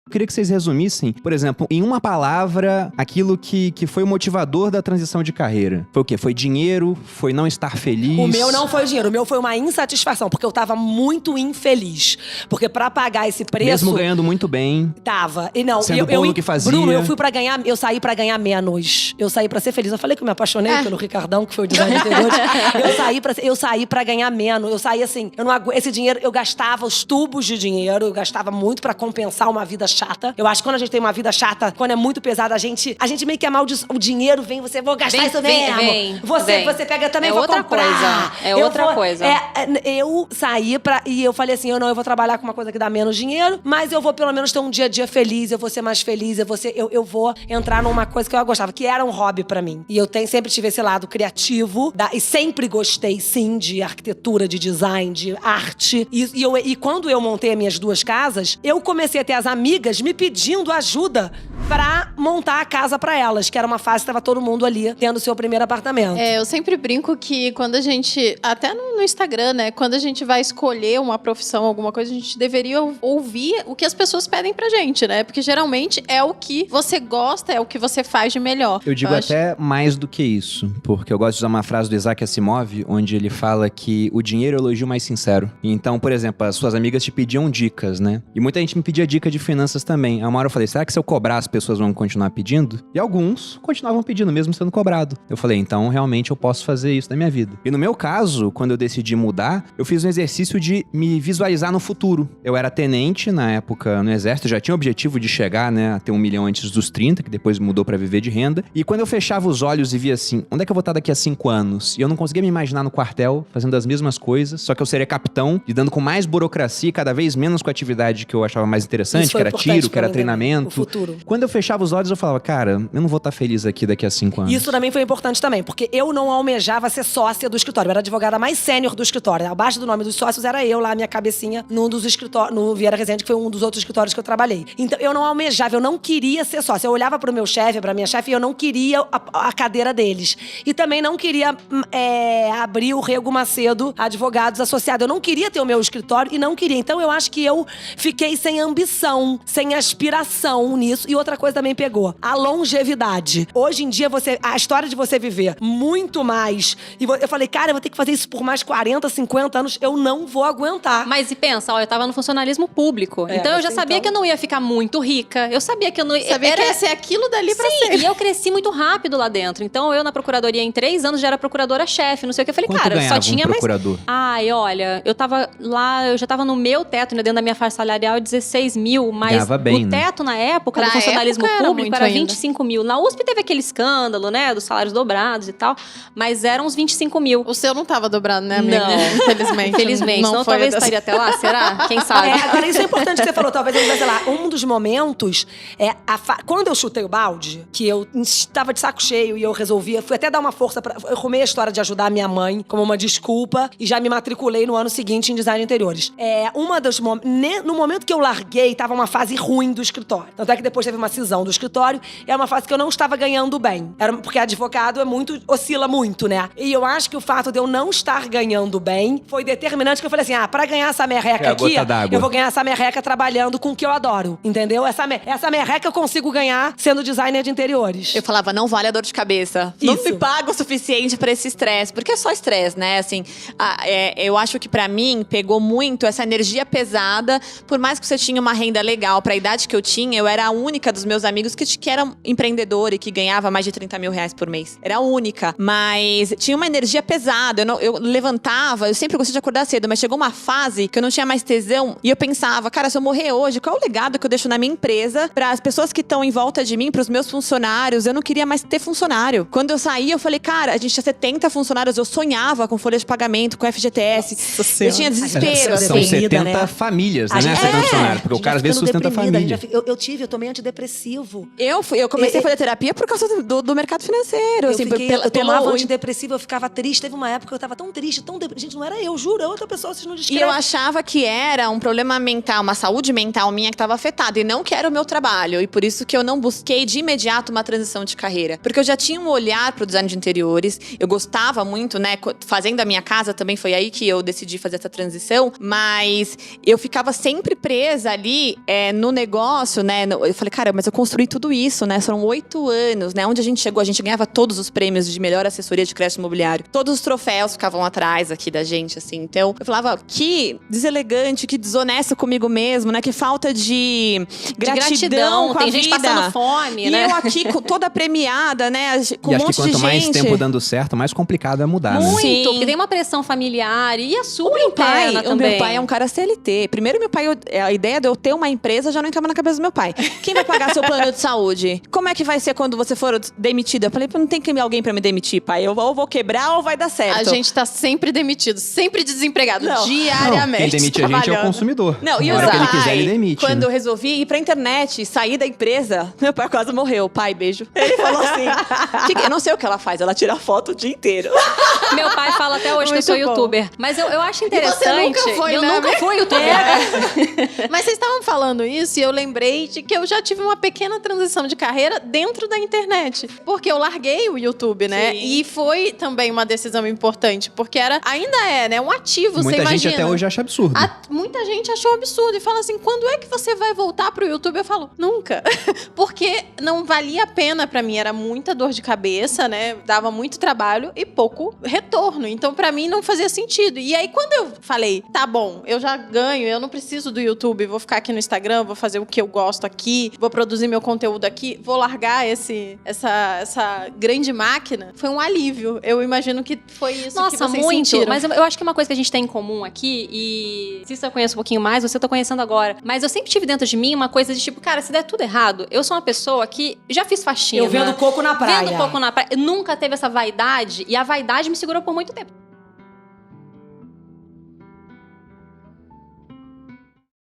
Eu queria que vocês resumissem, por exemplo, em uma palavra, aquilo que foi o motivador da transição de carreira. Foi o quê? Foi dinheiro? Foi não estar feliz? O meu não foi dinheiro, o meu foi uma insatisfação, porque eu tava muito infeliz. Porque pra pagar esse preço... Mesmo ganhando muito bem. Tava. E não, sendo bom no que fazia. Bruno, eu saí pra ganhar menos. Eu saí pra ser feliz. Eu falei que eu me apaixonei pelo Ricardão, que foi o design anterior. Eu saí pra ganhar menos. Eu saí assim, esse dinheiro, eu gastava os tubos de dinheiro, eu gastava muito pra compensar uma vida chata. Eu acho que quando a gente tem uma vida chata, quando é muito pesada, a gente meio que o dinheiro vem, vou gastar isso mesmo. Você pega também, vou comprar. Outra coisa. Eu saí e eu falei assim, eu vou trabalhar com uma coisa que dá menos dinheiro, mas eu vou pelo menos ter um dia a dia feliz, eu vou ser mais feliz, eu vou entrar numa coisa que eu gostava, que era um hobby pra mim. E eu sempre tive esse lado criativo, e sempre gostei, sim, de arquitetura, de design, de arte. E quando eu montei as minhas 2 casas, eu comecei a ter as amigas me pedindo ajuda pra montar a casa pra elas, que era uma fase que tava todo mundo ali tendo o seu primeiro apartamento. Eu sempre brinco que quando a gente, até no Instagram, né, quando a gente vai escolher uma profissão, alguma coisa, a gente deveria ouvir o que as pessoas pedem pra gente, né? Porque geralmente é o que você gosta, é o que você faz de melhor. Eu digo até mais do que isso, porque eu gosto de usar uma frase do Isaac Asimov, onde ele fala que o dinheiro é o elogio mais sincero. Então, por exemplo, as suas amigas te pediam dicas, né? E muita gente me pedia dica de finanças também. Aí uma hora eu falei, será que se eu cobrar as pessoas vão continuar pedindo? E alguns continuavam pedindo, mesmo sendo cobrado. Eu falei, então realmente eu posso fazer isso na minha vida. E no meu caso, quando eu decidi mudar, eu fiz um exercício de me visualizar no futuro. Eu era tenente na época no exército, já tinha o objetivo de chegar, né, a ter 1 milhão antes dos 30, que depois mudou pra viver de renda. E quando eu fechava os olhos e via assim, onde é que eu vou estar daqui a 5 anos? E eu não conseguia me imaginar no quartel, fazendo as mesmas coisas, só que eu seria capitão, lidando com mais burocracia e cada vez menos com a atividade que eu achava mais interessante, que era tiro, que era treinamento. O futuro. Quando eu fechava os olhos, eu falava, cara, eu não vou estar feliz aqui daqui a 5 anos. Isso também foi importante também, porque eu não almejava ser sócia do escritório. Eu era a advogada mais sênior do escritório. Abaixo do nome dos sócios era eu lá, minha cabecinha, num dos escritórios, no Vieira Resende, que foi um dos outros escritórios que eu trabalhei. Então, eu não almejava, eu não queria ser sócia. Eu olhava pro meu chefe, pra minha chefe, e eu não queria a cadeira deles. E também não queria abrir o Rego Macedo Advogados Associados. Eu não queria ter o meu escritório e não queria. Então, eu acho que eu fiquei sem ambição, sem aspiração nisso. E outra coisa também pegou, a longevidade. Hoje em dia, a história de você viver muito mais... E eu falei, cara, eu vou ter que fazer isso por mais 40, 50 anos, eu não vou aguentar. Mas e pensa, eu tava no funcionalismo público. Então eu já sabia que eu não ia ficar muito rica. Eu sabia que eu não ia... Sabia que ia ser aquilo dali pra Sim, sempre. e eu cresci muito rápido lá dentro. Então eu na procuradoria em 3 anos já era procuradora-chefe, não sei o que. Eu falei, quanto cara, ganhava só tinha um procurador? mais... Ai, olha, eu tava lá, eu já tava no meu teto, né, dentro da minha faixa salarial, 16 mil, mas ganhava bem, o teto na época Pra do funcionalismo época era público muito era ainda. 25 mil. Na USP teve aquele escândalo, né, dos salários dobrados e tal, mas eram uns 25 mil. O seu não tava dobrado, né, amiga? Não. Infelizmente. Infelizmente, senão talvez estaria até lá, será? Quem sabe? Agora, isso é importante que você falou. Talvez, sei lá, um dos momentos... Quando eu chutei o balde, que eu estava de saco cheio e eu resolvi... Fui até dar uma força pra... Eu arrumei a história de ajudar a minha mãe como uma desculpa e já me matriculei no ano seguinte em design de interiores. No momento que eu larguei, tava uma fase ruim do escritório. Tanto é que depois teve uma cisão do escritório. É uma fase que eu não estava ganhando bem. Porque advogado oscila muito, né? E eu acho que o fato de eu não estar ganhando bem foi determinante, que eu falei assim, pra ganhar essa merreca aqui, eu vou ganhar essa merreca trabalhando com o que eu adoro, entendeu? Essa merreca eu consigo ganhar sendo designer de interiores. Eu falava, não vale a dor de cabeça. Não Isso. me paga o suficiente pra esse estresse. Porque é só estresse, né? Assim, eu acho que pra mim pegou muito essa energia pesada. Por mais que você tinha uma renda legal pra idade que eu tinha, eu era a única dos meus amigos que era empreendedor e que ganhava mais de 30 mil reais por mês. Era a única. Mas tinha uma energia pesada. Eu levantava, eu sempre gostei de acordar cedo, mas chegou uma fase que eu não tinha mais tesão. E eu pensava, cara, se eu morrer hoje, qual é o legado que eu deixo na minha empresa para as pessoas que estão em volta de mim, para os meus funcionários? Eu não queria mais ter funcionário. Quando eu saí, eu falei, cara, a gente tinha 70 funcionários, eu sonhava com folha de pagamento, com FGTS. Eu tinha desespero. São Deprimida, 70 né? famílias, né? A gente- Ser funcionário, porque o cara às vezes ficando sustenta a deprimida, família. eu tomei antidepressivo antidepressivo. Eu comecei a fazer terapia por causa do mercado financeiro. Assim, Eu tomava antidepressivo, eu ficava triste. Teve uma época que eu tava tão triste, Gente, não era eu, juro, é outra pessoa, vocês não E descrevem. eu achava que era um problema mental, uma saúde mental minha que estava afetada. E não que era o meu trabalho. E por isso que eu não busquei de imediato uma transição de carreira. Porque eu já tinha um olhar pro design de interiores. Eu gostava muito, né? Fazendo a minha casa também foi aí que eu decidi fazer essa transição. Mas eu ficava sempre presa ali no negócio, né? Eu falei, cara, mas eu construí tudo isso, né? Foram 8 anos, né? Onde a gente chegou, a gente ganhava todos os prêmios de melhor assessoria de crédito imobiliário. Todos os troféus ficavam atrás aqui da gente, assim. Então, eu falava, que deselegante, que desonesto comigo mesmo, né? Que falta de gratidão com a tem gente vida. passando fome, E né? eu aqui, toda premiada, né? Com E um acho monte que quanto de mais gente. tempo dando certo, mais complicado é mudar, né? Muito, Sim. porque tem uma pressão familiar e a sua O interna também. meu pai é um cara CLT. Primeiro, meu pai, a ideia de eu ter uma empresa já não entrava na cabeça do meu pai. Quem vai pagar seu plano de saúde? Como é que vai ser quando você for demitida? Eu falei, não tem alguém pra me demitir, pai. Eu ou vou quebrar ou vai dar certo. A gente tá sempre demitido, sempre desempregado, Não. diariamente. Quem demite a gente é o trabalhando. consumidor. Não, e Na o hora que meu ele quiser, pai, ele demite. quando né? eu resolvi ir pra internet, sair da empresa, meu pai quase morreu. Pai, beijo. Ele falou assim, eu não sei o que ela faz, ela tira foto o dia inteiro. Meu pai fala até hoje que eu sou Muito bom. youtuber. Mas eu acho interessante. você nunca foi, eu né? nunca fui youtuber. Mas vocês estavam falando isso e eu lembrei de que eu já tive uma pequena transição de carreira dentro da internet. Porque eu larguei o YouTube, né? Sim. E foi também uma decisão importante, porque ainda é, né? Um ativo, você Muita gente imagina. até hoje acha absurdo. Muita gente achou absurdo e fala assim, quando é que você vai voltar pro YouTube? Eu falo, nunca. Porque não valia a pena pra mim, era muita dor de cabeça, né? Dava muito trabalho e pouco retorno. Então, pra mim, não fazia sentido. E aí, quando eu falei, tá bom, eu já ganho, eu não preciso do YouTube, vou ficar aqui no Instagram, vou fazer o que eu gosto aqui, vou produzir meu conteúdo aqui, vou largar essa grande máquina, foi um alívio. Eu imagino que foi isso que Nossa, vocês muito. sentiram. Mas eu acho que uma coisa que a gente tem em comum aqui, e se eu conheço um pouquinho mais, você tá conhecendo agora. Mas eu sempre tive dentro de mim uma coisa de tipo, cara, se der tudo errado, eu sou uma pessoa que já fiz faxina. Eu vendo coco na praia. Vendo coco na praia. Nunca teve essa vaidade, e a vaidade me segurou por muito tempo.